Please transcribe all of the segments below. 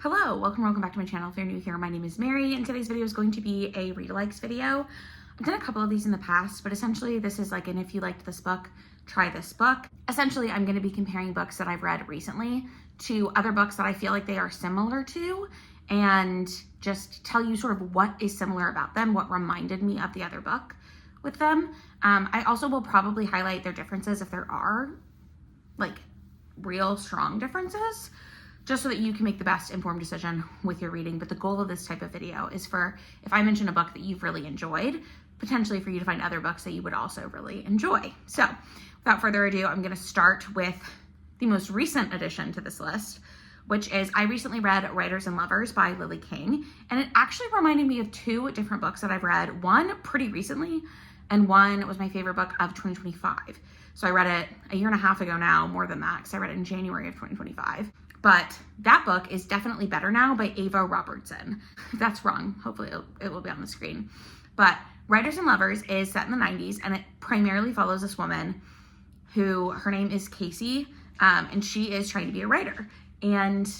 Hello, welcome back to my channel. If you're new here, my name is Mary, and today's video is going to be a Readalikes video. I've done a couple of these in the past, but essentially this is like an if you liked this book, try this book. Essentially, I'm going to be comparing books that I've read recently to other books that I feel like they are similar to, and just tell you sort of what is similar about them, what reminded me of the other book with them. I also will probably highlight their differences if there are like real strong differences, just so that you can make the best informed decision with your reading. But the goal of this type of video is for, if I mention a book that you've really enjoyed, potentially for you to find other books that you would also really enjoy. So without further ado, I'm gonna start with the most recent addition to this list, which is I recently read Writers and Lovers by Lily King. And it actually reminded me of two different books that I've read, one pretty recently, and one was my favorite book of 2025. So I read it a year and a half ago now, more than that, because I read it in January of 2025. But that book is Definitely Better Now by Ava Robertson. If that's wrong, hopefully it will be on the screen. But Writers and Lovers is set in the 90s, and it primarily follows this woman who, her name is Casey, and she is trying to be a writer. And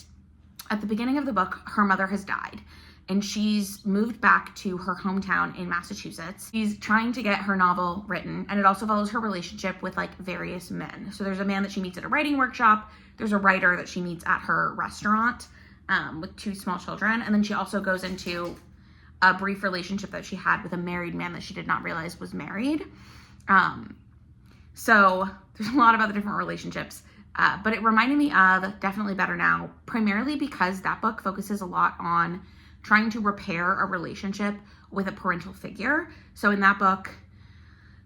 at the beginning of the book, her mother has died, and she's moved back to her hometown in Massachusetts. She's trying to get her novel written, and it also follows her relationship with like various men. So there's a man that she meets at a writing workshop. There's a writer that she meets at her restaurant with two small children. And then she also goes into a brief relationship that she had with a married man that she did not realize was married. So there's a lot of other different relationships, but it reminded me of Definitely Better Now, primarily because that book focuses a lot on trying to repair a relationship with a parental figure. So in that book,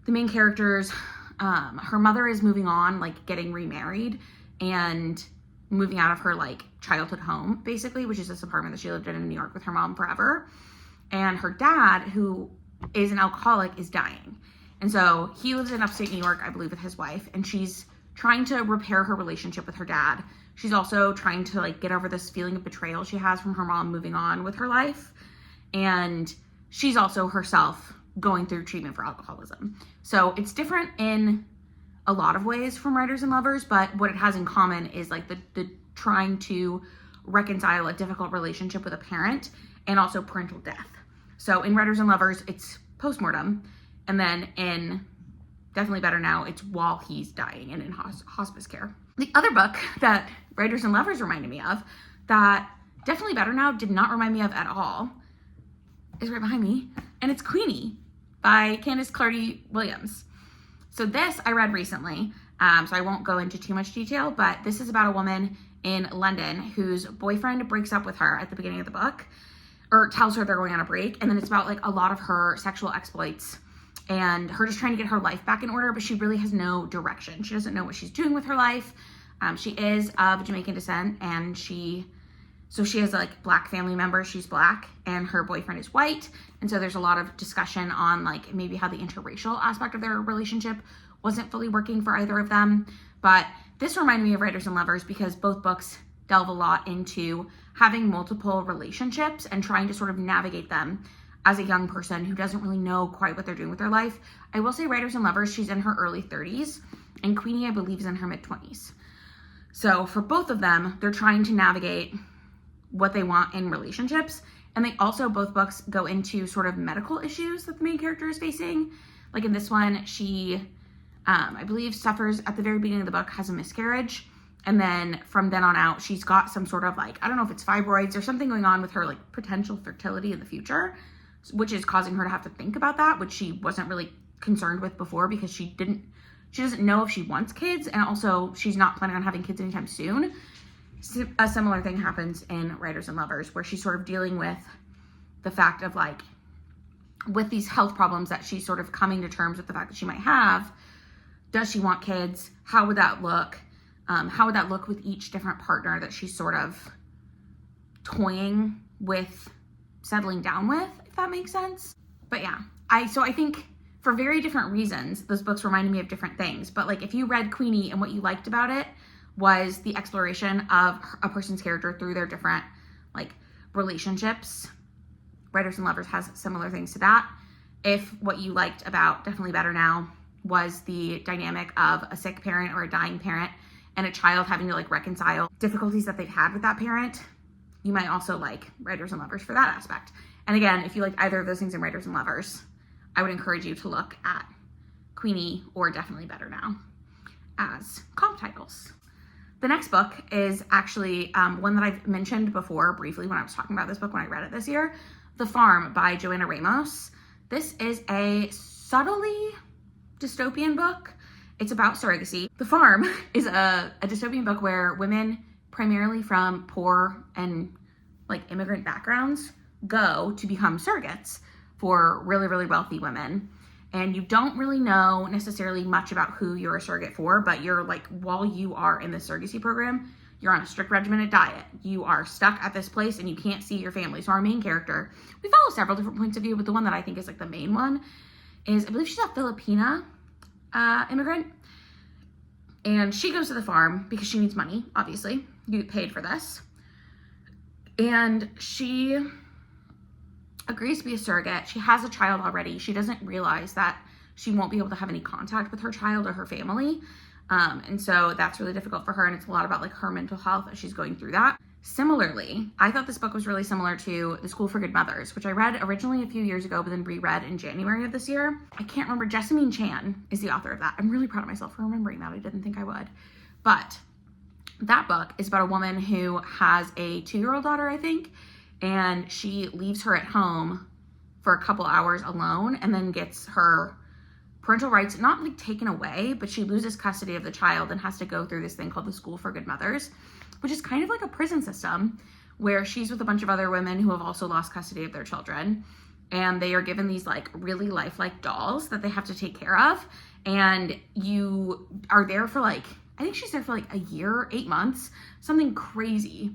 the main characters, her mother is moving on, like getting remarried and moving out of her like childhood home, basically, which is this apartment that she lived in New York with her mom forever. And her dad, who is an alcoholic, is dying. And so he lives in upstate New York, I believe, with his wife, and she's trying to repair her relationship with her dad. She's also trying to like get over this feeling of betrayal she has from her mom moving on with her life. And she's also herself going through treatment for alcoholism. So it's different in a lot of ways from Writers and Lovers, but what it has in common is like the trying to reconcile a difficult relationship with a parent and also parental death. So in Writers and Lovers, it's postmortem, and then in Definitely Better Now, it's while he's dying and in hospice care. The other book that Writers and Lovers reminded me of that Definitely Better Now did not remind me of at all is right behind me, and it's Queenie by Candace Clardy-Williams. So this I read recently, so I won't go into too much detail, but this is about a woman in London whose boyfriend breaks up with her at the beginning of the book, or tells her they're going on a break, and then it's about like a lot of her sexual exploits and her just trying to get her life back in order, but she really has no direction. She doesn't know what she's doing with her life. She is of Jamaican descent, and she has like black family members. She's black, and her boyfriend is white. And so there's a lot of discussion on like maybe how the interracial aspect of their relationship wasn't fully working for either of them. But this reminded me of Writers and Lovers because both books delve a lot into having multiple relationships and trying to sort of navigate them as a young person who doesn't really know quite what they're doing with their life. I will say Writers and Lovers, she's in her early 30s, and Queenie, I believe, is in her mid-20s. So for both of them, they're trying to navigate what they want in relationships. And they also, both books go into sort of medical issues that the main character is facing. Like in this one, she, I believe, suffers at the very beginning of the book, has a miscarriage. And then from then on out, she's got some sort of like, I don't know if it's fibroids or something going on with her like potential fertility in the future, which is causing her to have to think about that, which she wasn't really concerned with before because she doesn't know if she wants kids. And also she's not planning on having kids anytime soon. A similar thing happens in Writers and Lovers, where she's sort of dealing with the fact of like, with these health problems that she's sort of coming to terms with the fact that she might have. Does she want kids? How would that look? How would that look with each different partner that she's sort of toying with settling down with, if that makes sense? But yeah, I think for very different reasons, those books reminded me of different things. But like if you read Queenie and what you liked about it was the exploration of a person's character through their different like relationships, Writers and Lovers has similar things to that. If what you liked about Definitely Better Now was the dynamic of a sick parent or a dying parent and a child having to like reconcile difficulties that they've had with that parent, you might also like Writers and Lovers for that aspect. And again, if you like either of those things in Writers and Lovers, I would encourage you to look at Queenie or Definitely Better Now as comp titles. The next book is actually one that I've mentioned before briefly when I was talking about this book when I read it this year, The Farm by Joanna Ramos. This is a subtly dystopian book. It's about surrogacy. The Farm is a dystopian book where women primarily from poor and like immigrant backgrounds go to become surrogates for really, really wealthy women. And you don't really know necessarily much about who you're a surrogate for, but you're like, while you are in the surrogacy program, you're on a strict regimented diet. You are stuck at this place and you can't see your family. So our main character, we follow several different points of view, but the one that I think is like the main one is, I believe she's a Filipina immigrant. And she goes to the farm because she needs money, obviously. You get paid for this. And she agrees to be a surrogate. She has a child already. She doesn't realize that she won't be able to have any contact with her child or her family. And so that's really difficult for her. And it's a lot about like her mental health as she's going through that. Similarly, I thought this book was really similar to The School for Good Mothers, which I read originally a few years ago, but then reread in January of this year. I can't remember. Jessamine Chan is the author of that. I'm really proud of myself for remembering that. I didn't think I would. But that book is about a woman who has a 2-year-old daughter, I think, and she leaves her at home for a couple hours alone and then gets her parental rights not like taken away, but she loses custody of the child and has to go through this thing called the School for Good Mothers, which is kind of like a prison system where she's with a bunch of other women who have also lost custody of their children. And they are given these like really lifelike dolls that they have to take care of. And you are there for like, I think she's there for like a year, 8 months, something crazy.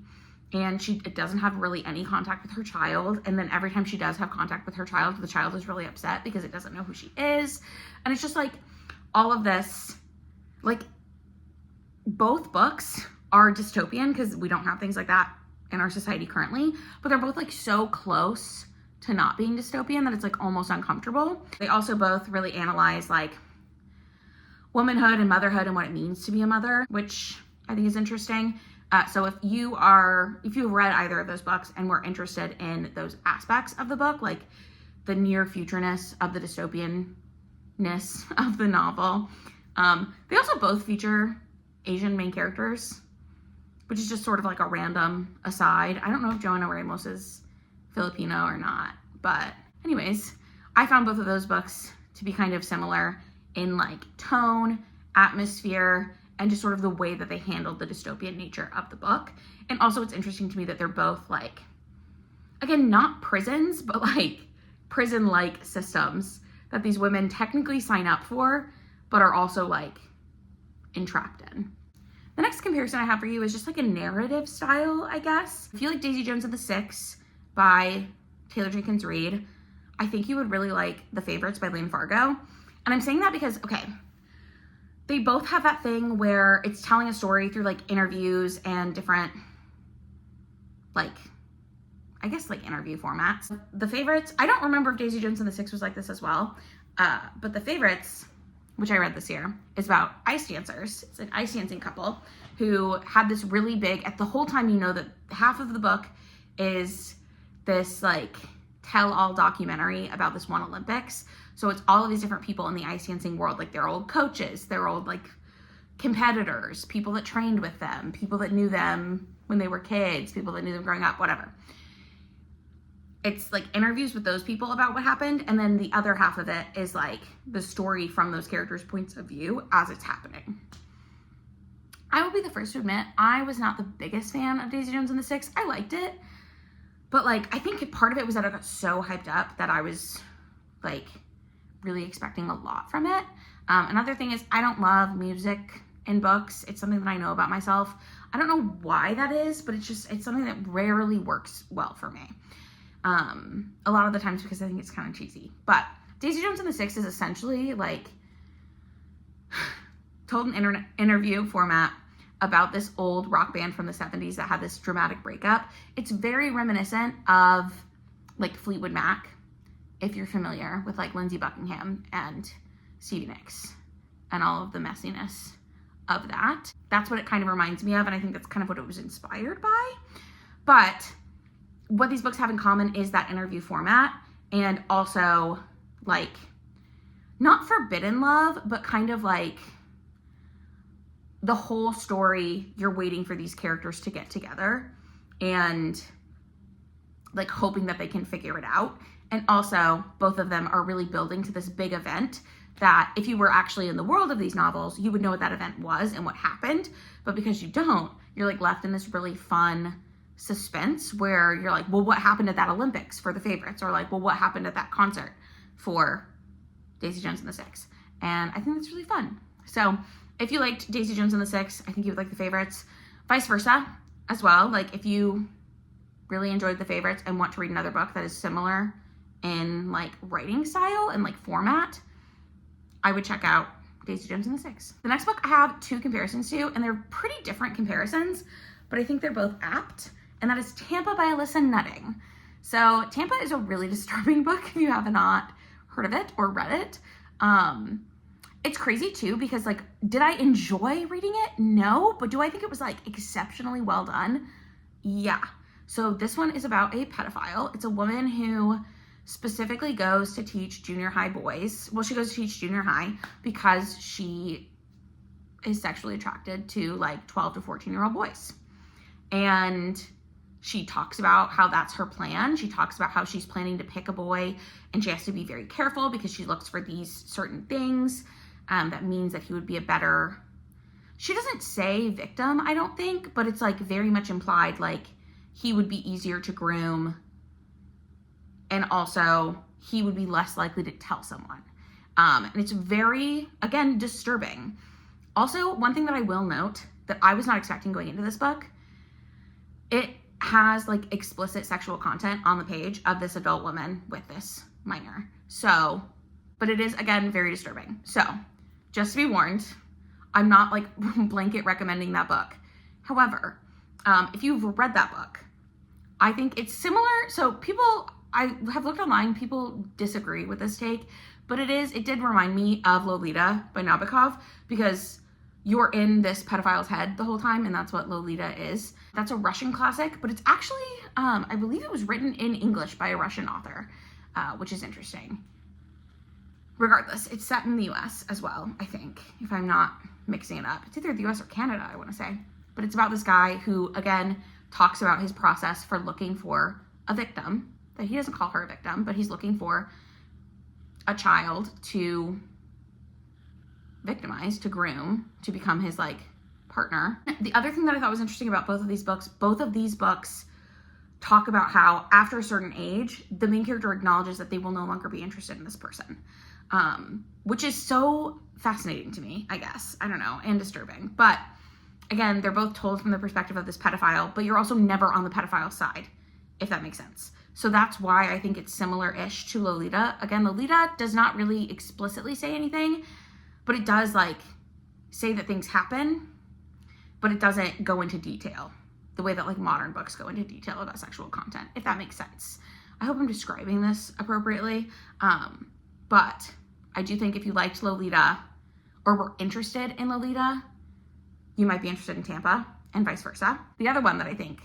And she doesn't have really any contact with her child. And then every time she does have contact with her child, the child is really upset because it doesn't know who she is. And it's just like all of this, like both books are dystopian because we don't have things like that in our society currently, but they're both like so close to not being dystopian that it's like almost uncomfortable. They also both really analyze like womanhood and motherhood and what it means to be a mother, which I think is interesting. So if you've read either of those books and were interested in those aspects of the book, like the near futureness of the dystopianness of the novel, they also both feature Asian main characters, which is just sort of like a random aside. I don't know if Joanna Ramos is Filipino or not, but anyways, I found both of those books to be kind of similar in like tone, atmosphere, and just sort of the way that they handled the dystopian nature of the book. And also it's interesting to me that they're both like, again, not prisons, but like prison-like systems that these women technically sign up for, but are also like entrapped in. The next comparison I have for you is just like a narrative style, I guess. If you like Daisy Jones and the Six by Taylor Jenkins Reid, I think you would really like The Favorites by Lane Fargo. And I'm saying that because, okay, they both have that thing where it's telling a story through like interviews and different, like, I guess like interview formats. The Favorites, I don't remember if Daisy Jones and the Six was like this as well, but The Favorites, which I read this year, is about ice dancers. It's an ice dancing couple who had this really big, at the whole time you know that half of the book is this like tell-all documentary about this one Olympics. So it's all of these different people in the ice dancing world, like their old coaches, their old like competitors, people that trained with them, people that knew them when they were kids, people that knew them growing up, whatever. It's like interviews with those people about what happened. And then the other half of it is like the story from those characters' points of view as it's happening. I will be the first to admit, I was not the biggest fan of Daisy Jones and the Six. I liked it. But like, I think part of it was that I got so hyped up that I was like really expecting a lot from it. Another thing is I don't love music in books. It's something that I know about myself. I don't know why that is, but it's something that rarely works well for me. A lot of the times because I think it's kind of cheesy. But Daisy Jones and the Six is essentially like told an interview format about this old rock band from the 70s that had this dramatic breakup. It's very reminiscent of like Fleetwood Mac, if you're familiar with like Lindsey Buckingham and Stevie Nicks and all of the messiness of that. That's what it kind of reminds me of, and I think that's kind of what it was inspired by. But what these books have in common is that interview format, and also like not forbidden love, but kind of like the whole story, you're waiting for these characters to get together and like hoping that they can figure it out. And also both of them are really building to this big event that if you were actually in the world of these novels, you would know what that event was and what happened. But because you don't, you're like left in this really fun suspense where you're like, well, what happened at that Olympics for the favorites? Or like, well, what happened at that concert for Daisy Jones and the Six? And I think that's really fun. So if you liked Daisy Jones and the Six, I think you would like the favorites. Vice versa as well. Like if you really enjoyed the favorites and want to read another book that is similar in like writing style and like format, I would check out Daisy Jones and the Six. The next book I have two comparisons to, and they're pretty different comparisons, but I think they're both apt, and that is Tampa by Alyssa Nutting. So Tampa is a really disturbing book if you have not heard of it or read it. It's crazy too, because like, did I enjoy reading it? No, but do I think it was like exceptionally well done? Yeah. So this one is about a pedophile. It's a woman who specifically goes to teach junior high boys. Well, she goes to teach junior high because she is sexually attracted to like 12 to 14-year-old boys. And she talks about how that's her plan. She talks about how she's planning to pick a boy and she has to be very careful because she looks for these certain things. That means that he would be a better, she doesn't say victim, I don't think, but it's like very much implied like he would be easier to groom and also he would be less likely to tell someone. And it's very, again, disturbing. Also, one thing that I will note that I was not expecting going into this book, it has like explicit sexual content on the page of this adult woman with this minor. So, but it is, again, very disturbing. So, just to be warned, I'm not like blanket recommending that book. However, if you've read that book, I think it's similar. So I have looked online, people disagree with this take, but it did remind me of Lolita by Nabokov, because you're in this pedophile's head the whole time, and that's what Lolita is. That's a Russian classic, but it's actually, I believe it was written in English by a Russian author, which is interesting. Regardless, it's set in the US as well, I think, if I'm not mixing it up. It's either the US or Canada, I want to say. But it's about this guy who, again, talks about his process for looking for a victim. That he doesn't call her a victim, but he's looking for a child to victimize, to groom, to become his like partner. The other thing that I thought was interesting about both of these books talk about how after a certain age, the main character acknowledges that they will no longer be interested in this person. Which is so fascinating to me, I guess. I don't know, and disturbing. But again, they're both told from the perspective of this pedophile, but you're also never on the pedophile side, if that makes sense. So that's why I think it's similar-ish to Lolita. Again, Lolita does not really explicitly say anything, but it does like say that things happen, but it doesn't go into detail the way that like modern books go into detail about sexual content, if that makes sense. I hope I'm describing this appropriately. But I do think if you liked Lolita or were interested in Lolita, you might be interested in Tampa, and vice versa. The other one that I think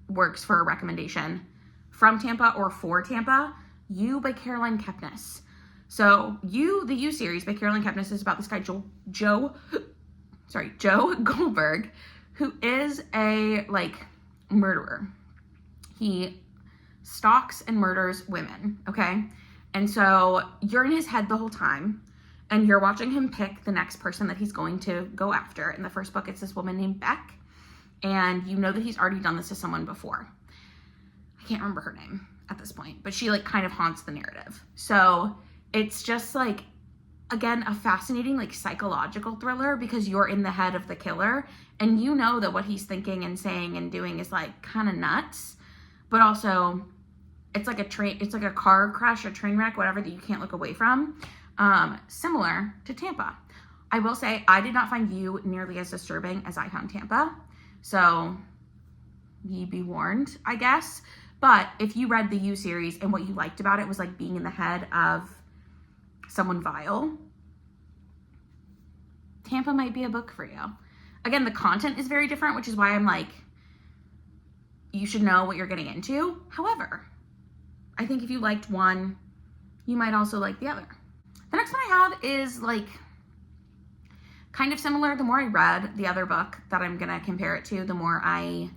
works for a recommendation from Tampa or for Tampa, You by Caroline Kepnes. So the You series by Caroline Kepnes is about this guy, Joe Goldberg, who is a like murderer. He stalks and murders women, okay? And so you're in his head the whole time, and you're watching him pick the next person that he's going to go after. In the first book, it's this woman named Beck, and you know that he's already done this to someone before. I can't remember her name at this point, but she like kind of haunts the narrative. So it's just like, again, a fascinating like psychological thriller, because you're in the head of the killer and you know that what he's thinking and saying and doing is like kind of nuts, but also it's like a car crash, a train wreck, whatever, that you can't look away from. Similar to Tampa. I will say I did not find You nearly as disturbing as I found Tampa. So ye be warned, I guess. But if you read the You series and what you liked about it was like being in the head of someone vile, Tampa might be a book for you. Again, the content is very different, which is why I'm like you should know what you're getting into. However, I think if you liked one, you might also like the other. The next one I have is like kind of similar. The more I read the other book that I'm gonna compare it to, the more I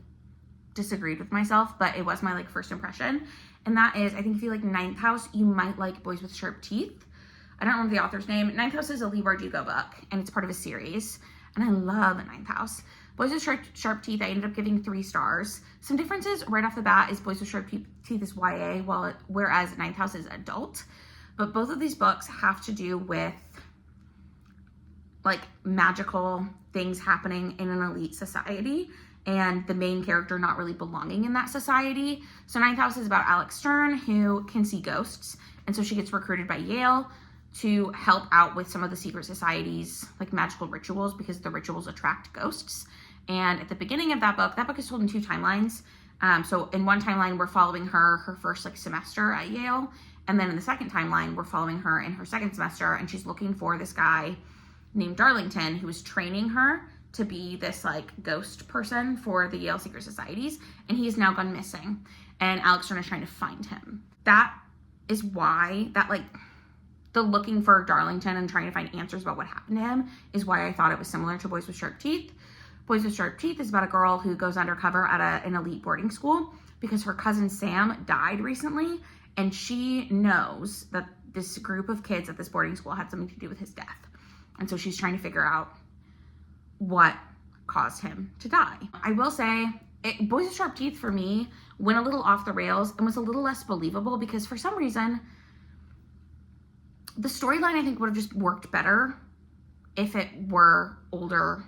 disagreed with myself, but it was my like first impression. And that is, I think if you like Ninth House, you might like Boys with Sharp Teeth. I don't remember the author's name. Ninth House is a Leigh Bardugo book, and it's part of a series. And I love Ninth House. Boys with Sharp Teeth, I ended up giving 3 stars. Some differences right off the bat is Boys with Sharp Teeth is YA, whereas Ninth House is adult. But both of these books have to do with like magical things happening in an elite society and the main character not really belonging in that society. So Ninth House is about Alex Stern, who can see ghosts. And so she gets recruited by Yale to help out with some of the secret society's like magical rituals, because the rituals attract ghosts. And at the beginning of that book is told in 2 timelines. So in one timeline, we're following her first like semester at Yale. And then in the second timeline, we're following her in her second semester, and she's looking for this guy named Darlington, who is training her to be this like ghost person for the Yale secret societies. And he has now gone missing, and Alex Stern is trying to find him. That is why that like the looking for Darlington and trying to find answers about what happened to him is why I thought it was similar to Boys with Sharp Teeth. Boys with Sharp Teeth is about a girl who goes undercover at an elite boarding school because her cousin Sam died recently, and she knows that this group of kids at this boarding school had something to do with his death. And so she's trying to figure out what caused him to die. I will say, Boys with Sharp Teeth for me went a little off the rails and was a little less believable, because for some reason, the storyline I think would have just worked better if it were older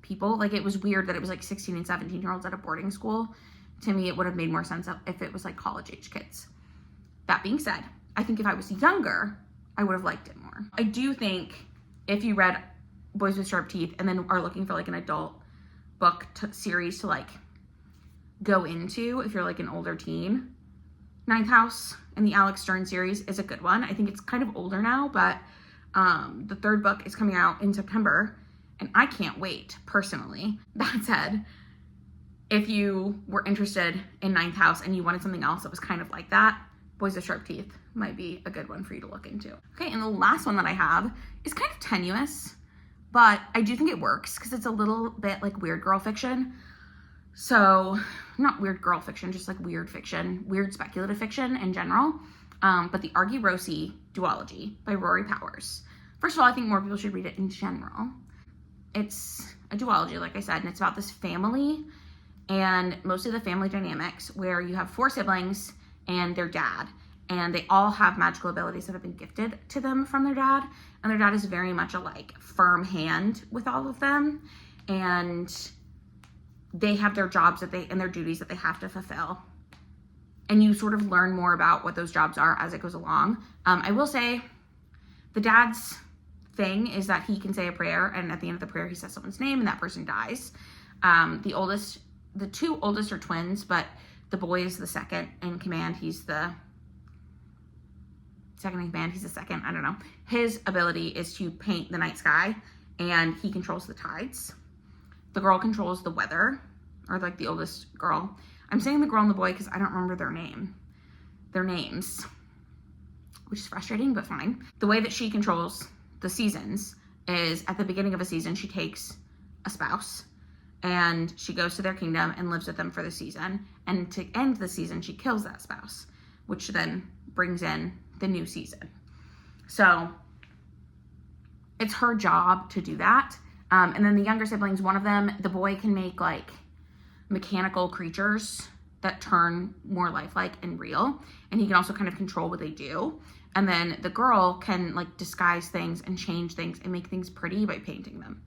people. Like, it was weird that it was like 16 and 17-year-olds at a boarding school. To me, it would have made more sense if it was like college-age kids. That being said, I think if I was younger, I would have liked it more. I do think if you read Boys with Sharp Teeth and then are looking for like an adult book series to like go into, if you're like an older teen, Ninth House and the Alex Stern series is a good one. I think it's kind of older now, but the 3rd book is coming out in September, and I can't wait, personally. That said, if you were interested in Ninth House and you wanted something else that was kind of like that, Boys with Sharp Teeth might be a good one for you to look into. Okay, and the last one that I have is kind of tenuous, but I do think it works because it's a little bit like weird girl fiction. So, not weird girl fiction, just like weird fiction, weird speculative fiction in general. But the Argy Rossi duology by Rory Powers. First of all, I think more people should read it in general. It's a duology, like I said, and it's about this family and mostly the family dynamics where you have 4 siblings and their dad, and they all have magical abilities that have been gifted to them from their dad, and their dad is very much a like firm hand with all of them, and they have their jobs and their duties that they have to fulfill, and you sort of learn more about what those jobs are as it goes along. I will say the dad's thing is that he can say a prayer, and at the end of the prayer he says someone's name and that person dies. The 2 oldest are twins, but the boy is the second in command. He's the second in command. He's the second. I don't know. His ability is to paint the night sky, and he controls the tides. The girl controls the weather, or like the oldest girl. I'm saying the girl and the boy because I don't remember their names, which is frustrating, but fine. The way that she controls the seasons is at the beginning of a season, she takes a spouse and she goes to their kingdom and lives with them for the season. And to end the season, she kills that spouse, which then brings in the new season. So it's her job to do that. And then the younger siblings, one of them, the boy can make like mechanical creatures that turn more lifelike and real. And he can also kind of control what they do. And then the girl can like disguise things and change things and make things pretty by painting them.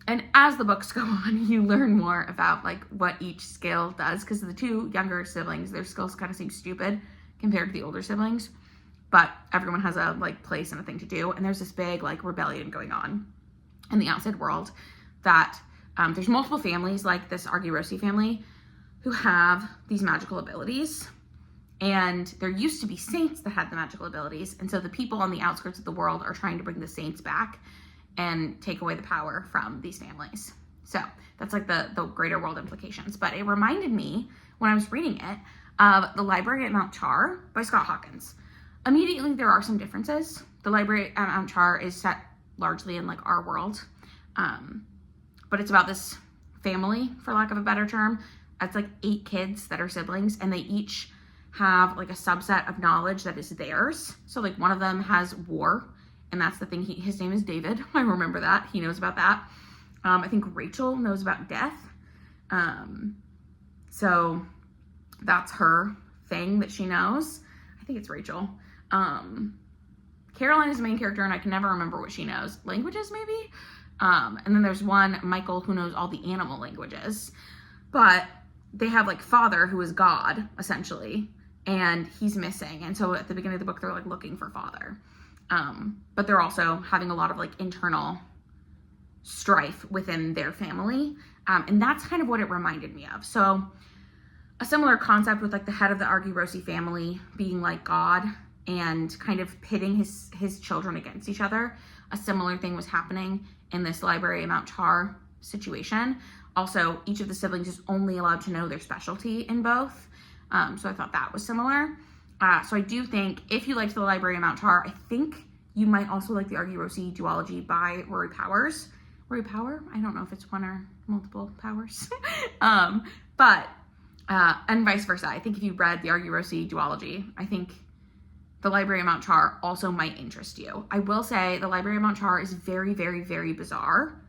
And as the books go on, you learn more about like what each skill does, because the 2 younger siblings, their skills kind of seem stupid compared to the older siblings, but everyone has a like place and a thing to do. And there's this big like rebellion going on in the outside world that there's multiple families like this Argy Rossi family who have these magical abilities. And there used to be saints that had the magical abilities. And so the people on the outskirts of the world are trying to bring the saints back and take away the power from these families. So that's like the greater world implications. But it reminded me, when I was reading it, of The Library at Mount Char by Scott Hawkins. Immediately, there are some differences. The Library at Mount Char is set largely in like our world. But it's about this family, for lack of a better term. It's like 8 kids that are siblings, and they each have like a subset of knowledge that is theirs. So like one of them has war, and that's the thing. His name is David. I remember that. He knows about that. I think Rachel knows about death. So that's her thing that she knows. I think it's Rachel. Caroline is the main character, and I can never remember what she knows. Languages, maybe? And then there's one, Michael, who knows all the animal languages. But they have like Father, who is God, essentially, and he's missing. And so at the beginning of the book, they're like looking for Father. But they're also having a lot of like internal strife within their family. And that's kind of what it reminded me of. So a similar concept with like the head of the Argyrosi family being like God and kind of pitting his children against each other. A similar thing was happening in this Library at Mount Char situation. Also, each of the siblings is only allowed to know their specialty in both. So I thought that was similar. So I do think if you liked The Library at Mount Char, I think you might also like the Argyrosi duology by Rory Powers. Rory Power? I don't know if it's one or multiple powers. And vice versa. I think if you read the Argyrosi duology, I think The Library at Mount Char also might interest you. I will say The Library at Mount Char is very, very, very bizarre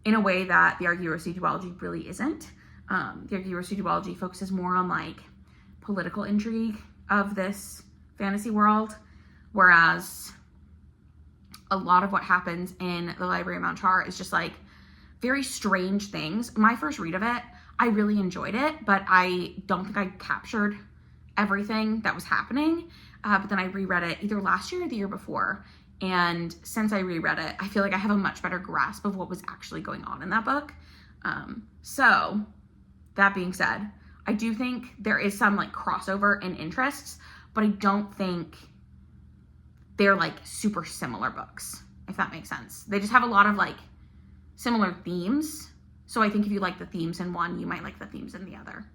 in a way that the Argyrosi duology really isn't. The Argyrosi duology focuses more on like political intrigue of this fantasy world, whereas a lot of what happens in The Library at Mount Char is just like very strange things. My first read of it, I really enjoyed it, but I don't think I captured everything that was happening. But then I reread it either last year or the year before. And since I reread it, I feel like I have a much better grasp of what was actually going on in that book. So that being said, I do think there is some like crossover in interests, but I don't think they're like super similar books, if that makes sense. They just have a lot of like similar themes. So I think if you like the themes in one, you might like the themes in the other.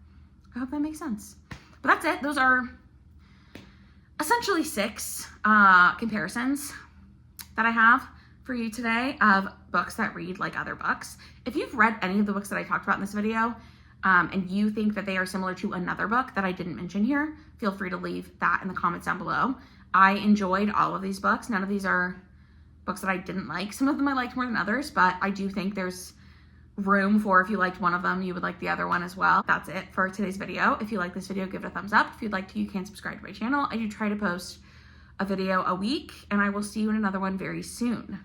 I hope that makes sense. But that's it. Those are essentially 6 comparisons that I have for you today of books that read like other books. If you've read any of the books that I talked about in this video, and you think that they are similar to another book that I didn't mention here, feel free to leave that in the comments down below. I enjoyed all of these books. None of these are books that I didn't like. Some of them I liked more than others, but I do think there's room for, if you liked one of them, you would like the other one as well. That's it for today's video. If you like this video, give it a thumbs up. If you'd like to, you can subscribe to my channel. I do try to post a video a week, and I will see you in another one very soon.